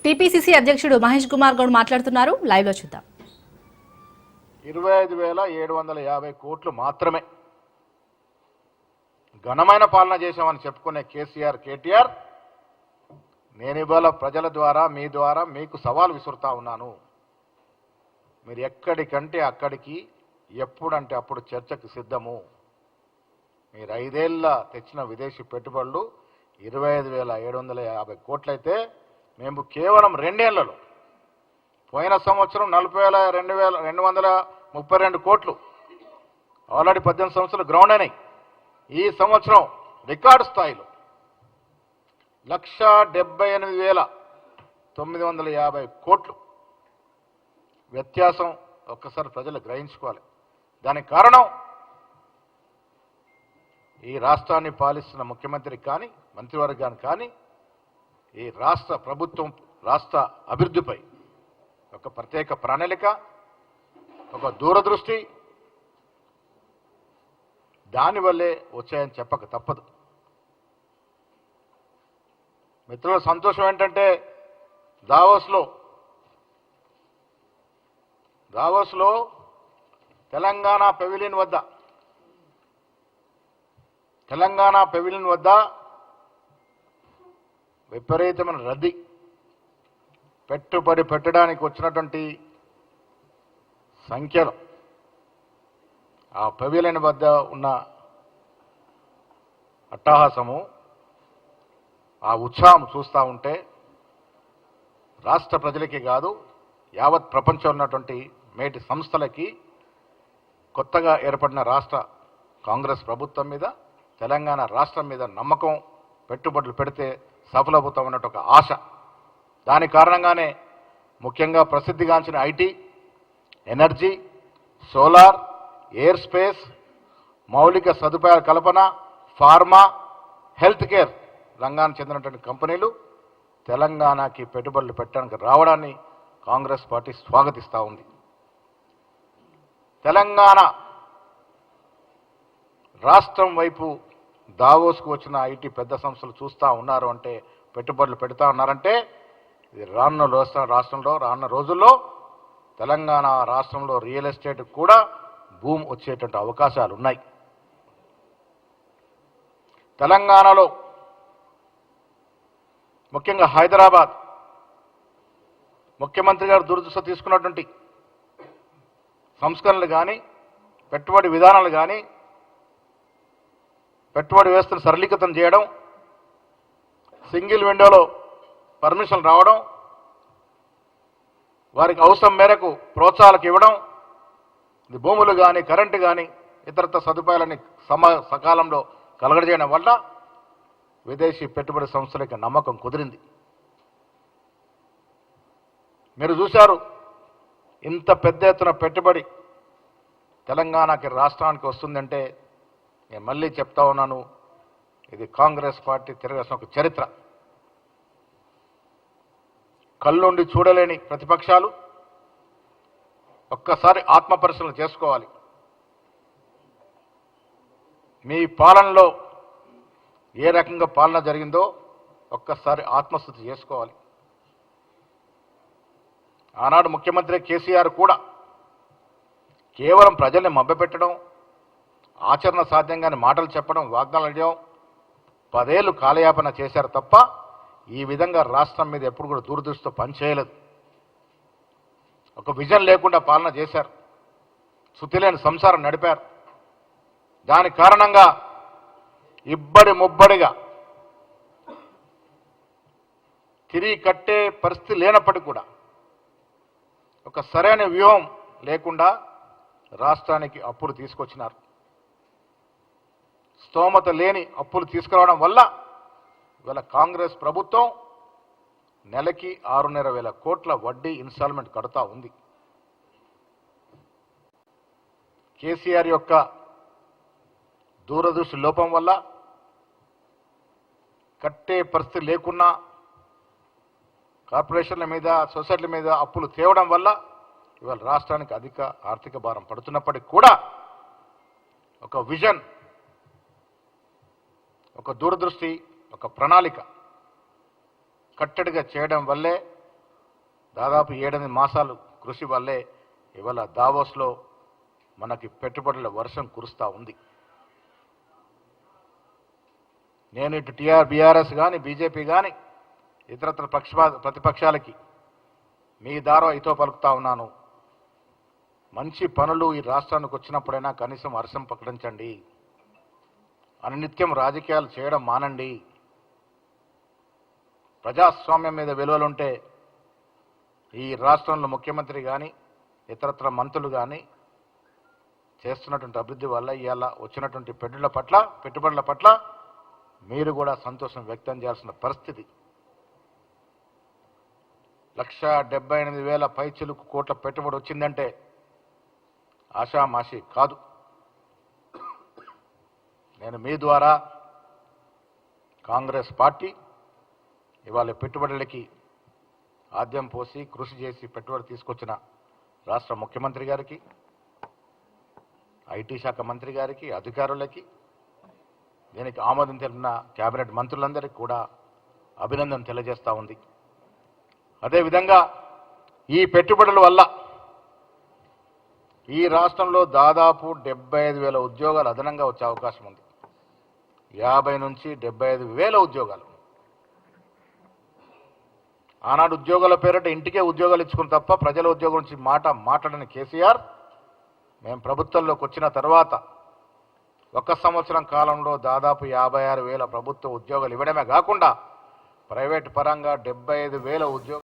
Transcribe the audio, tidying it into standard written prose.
TPCC అధ్యక్షుడు మహేష్ కుమార్ గౌడ్ మాట్లాడుతున్నారు. Live లో చూద్దాం. 25,750 కోట్లు మాత్రమే ఘనమైన పాలన చేశామని చెప్పుకునే కేసీఆర్ కేటీఆర్, నేను ఇవాళ ప్రజల ద్వారా మీ ద్వారా మీకు సవాల్ విసురుతా ఉన్నాను. మీరు ఎక్కడికంటే అక్కడికి ఎప్పుడంటే అప్పుడు చర్చకు సిద్ధము. మీరు 5 ఏళ్ళ తెచ్చిన విదేశీ పెట్టుబడులు 25,750 కోట్లయితే మేము కేవలం 2 ఏళ్లలో, పోయిన సంవత్సరం 40,232 కోట్లు ఆల్రెడీ 18 సంవత్సరాలు గ్రౌండ్ అయినాయి. ఈ సంవత్సరం రికార్డు స్థాయిలో 1,78,950 కోట్లు వ్యత్యాసం ఒక్కసారి ప్రజలు గ్రహించుకోవాలి. దానికి కారణం ఈ రాష్ట్రాన్ని పాలిస్తున్న ముఖ్యమంత్రికి కానీ మంత్రివర్గానికి కానీ ఈ రాష్ట్ర ప్రభుత్వం రాష్ట్ర అభివృద్ధిపై ఒక ప్రత్యేక ప్రణాళిక, ఒక దూరదృష్టి, దానివల్లే వచ్చాయని చెప్పక తప్పదు. మిత్రుల సంతోషం ఏంటంటే దావోస్లో తెలంగాణ పెవిలియన్ వద్ద విపరీతమైన రద్దీ. పెట్టుబడి పెట్టడానికి వచ్చినటువంటి సంఖ్యలు, ఆ పెవిలియన్ వద్ద ఉన్న అట్టహాసము, ఆ ఉత్సాహం చూస్తూ ఉంటే రాష్ట్ర ప్రజలకి కాదు, యావత్ ప్రపంచంలో ఉన్నటువంటి మేటి సంస్థలకి, కొత్తగా ఏర్పడిన రాష్ట్ర కాంగ్రెస్ ప్రభుత్వం మీద, తెలంగాణ రాష్ట్రం మీద నమ్మకం, పెట్టుబడులు పెడితే సఫలమవుతామన్నట్టు ఒక ఆశ. దాని కారణంగానే ముఖ్యంగా ప్రసిద్ధిగాంచిన IT, energy, solar, air space, మౌలిక సదుపాయాల కల్పన, ఫార్మా, హెల్త్ కేర్ రంగానికి చెందినటువంటి కంపెనీలు తెలంగాణకి పెట్టుబడులు పెట్టడానికి రావడాన్ని కాంగ్రెస్ పార్టీ స్వాగతిస్తూ ఉంది. తెలంగాణ రాష్ట్రం వైపు దావోస్కు వచ్చిన ఐటీ పెద్ద సంస్థలు చూస్తూ ఉన్నారు అంటే, పెట్టుబడులు పెడతా ఉన్నారంటే, ఇది రానున్న రోజుల్లో తెలంగాణ రాష్ట్రంలో రియల్ ఎస్టేట్ కూడా భూమి వచ్చేటువంటి అవకాశాలు ఉన్నాయి. తెలంగాణలో ముఖ్యంగా హైదరాబాద్ ముఖ్యమంత్రి గారు దురదృష్టి తీసుకున్నటువంటి సంస్కరణలు కానీ, పెట్టుబడి విధానాలు కానీ, పెట్టుబడి వ్యవస్థను సరళీకృతం చేయడం, సింగిల్ విండోలో పర్మిషన్లు రావడం, వారికి అవసరం మేరకు ప్రోత్సాహాలకు ఇవ్వడం, భూములు కానీ, కరెంటు కానీ, ఇతరత్ర సదుపాయాలని సకాలంలో కలగజేయడం వల్ల విదేశీ పెట్టుబడి సంస్థలకి నమ్మకం కుదిరింది. మీరు చూశారు, ఇంత పెద్ద ఎత్తున పెట్టుబడి తెలంగాణకి రాష్ట్రానికి వస్తుందంటే, నేను మళ్ళీ చెప్తా ఉన్నాను, ఇది కాంగ్రెస్ పార్టీ తిరగాల్సిన ఒక చరిత్ర. కళ్ళుండి చూడలేని ప్రతిపక్షాలు ఒక్కసారి ఆత్మపరిశీలన చేసుకోవాలి. మీ పాలనలో ఏ రకంగా పాలన జరిగిందో ఒక్కసారి ఆత్మస్థుతి చేసుకోవాలి. ఆనాడు ముఖ్యమంత్రి కేసీఆర్ కూడా కేవలం ప్రజల్ని మభ్యపెట్టడం, ఆచరణ సాధ్యంగానే మాటలు చెప్పడం, వాగ్దానాలు చేయడం, 10 ఏళ్ళు కాలయాపన చేశారు తప్ప ఈ విధంగా రాష్ట్రం మీద ఎప్పుడు కూడా దూరదృష్టితో పనిచేయలేదు. ఒక విజన్ లేకుండా పాలన చేశారు, శుతిలేని సంసారం నడిపారు. దాని కారణంగా ఇబ్బడి ముబ్బడిగా తిరిగి కట్టే పరిస్థితి లేనప్పటికీ కూడా ఒక సరైన వ్యూహం లేకుండా రాష్ట్రానికి అప్పులు తీసుకొచ్చినారు. స్తోమత లేని అప్పులు తీసుకురావడం వల్ల ఇవాళ కాంగ్రెస్ ప్రభుత్వం నెలకి 6,500 కోట్ల వడ్డీ ఇన్స్టాల్మెంట్ కడుతూ ఉంది. కేసీఆర్ యొక్క దూరదృష్టి లోపం వల్ల కట్టే పరిస్థితి లేకున్నా కార్పొరేషన్ల మీద, సొసైటీల మీద అప్పులు తేవడం వల్ల ఇవాళ రాష్ట్రానికి అధిక ఆర్థిక భారం పడుతున్నప్పటికీ కూడా ఒక విజన్, ఒక దూరదృష్టి, ఒక ప్రణాళిక కట్టడిగా చేయడం వల్లే దాదాపు 7-8 మాసాలు కృషి వల్లే ఇవాళ దావోస్లో మనకి పెట్టుబడుల వర్షం కురుస్తూ ఉంది. నేను ఇటు బీఆర్ఎస్ కానీ బీజేపీ కానీ ఇతరత్ర ప్రతిపక్షాలకి మీ ద్వారా ఇతో పలుకుతా ఉన్నాను. మంచి పనులు ఈ రాష్ట్రానికి వచ్చినప్పుడైనా కనీసం వర్షం ప్రకటించండి. అనునిత్యం రాజకీయాలు చేయడం మానండి. ప్రజాస్వామ్యం మీద విలువలుంటే ఈ రాష్ట్రంలో ముఖ్యమంత్రి కానీ ఇతరత్ర మంత్రులు కానీ చేస్తున్నటువంటి అభివృద్ధి వల్ల ఇవాళ వచ్చినటువంటి పెట్టుబడుల పట్ల మీరు కూడా సంతోషం వ్యక్తం చేయాల్సిన పరిస్థితి. 1,78,000 పైచిలుకు కోట్ల పెట్టుబడి వచ్చిందంటే ఆషామాషి కాదు. నేను మీ ద్వారా కాంగ్రెస్ పార్టీ ఇవాళ పెట్టుబడులకి ఆద్యం పోసి కృషి చేసి పెట్టుబడి తీసుకొచ్చిన రాష్ట్ర ముఖ్యమంత్రి గారికి, ఐటీ శాఖ మంత్రి గారికి, అధికారులకి, దీనికి ఆమోదం తెలిపిన కేబినెట్ మంత్రులందరికీ కూడా అభినందన తెలియజేస్తూ ఉంది. అదేవిధంగా ఈ పెట్టుబడుల వల్ల ఈ రాష్ట్రంలో దాదాపు 75,000 ఉద్యోగాలు అదనంగా వచ్చే అవకాశం ఉంది. 50 నుంచి 75,000 ఉద్యోగాలు. ఆనాడు ఉద్యోగాల పేరిట ఇంటికే ఉద్యోగాలు ఇచ్చుకుని తప్ప ప్రజల ఉద్యోగం నుంచి మాట్లాడిన కేసీఆర్ మేము ప్రభుత్వంలోకి వచ్చిన తర్వాత 1 సంవత్సరం కాలంలో దాదాపు 56,000 ప్రభుత్వ ఉద్యోగాలు ఇవ్వడమే కాకుండా ప్రైవేట్ పరంగా 75,000 ఉద్యోగాలు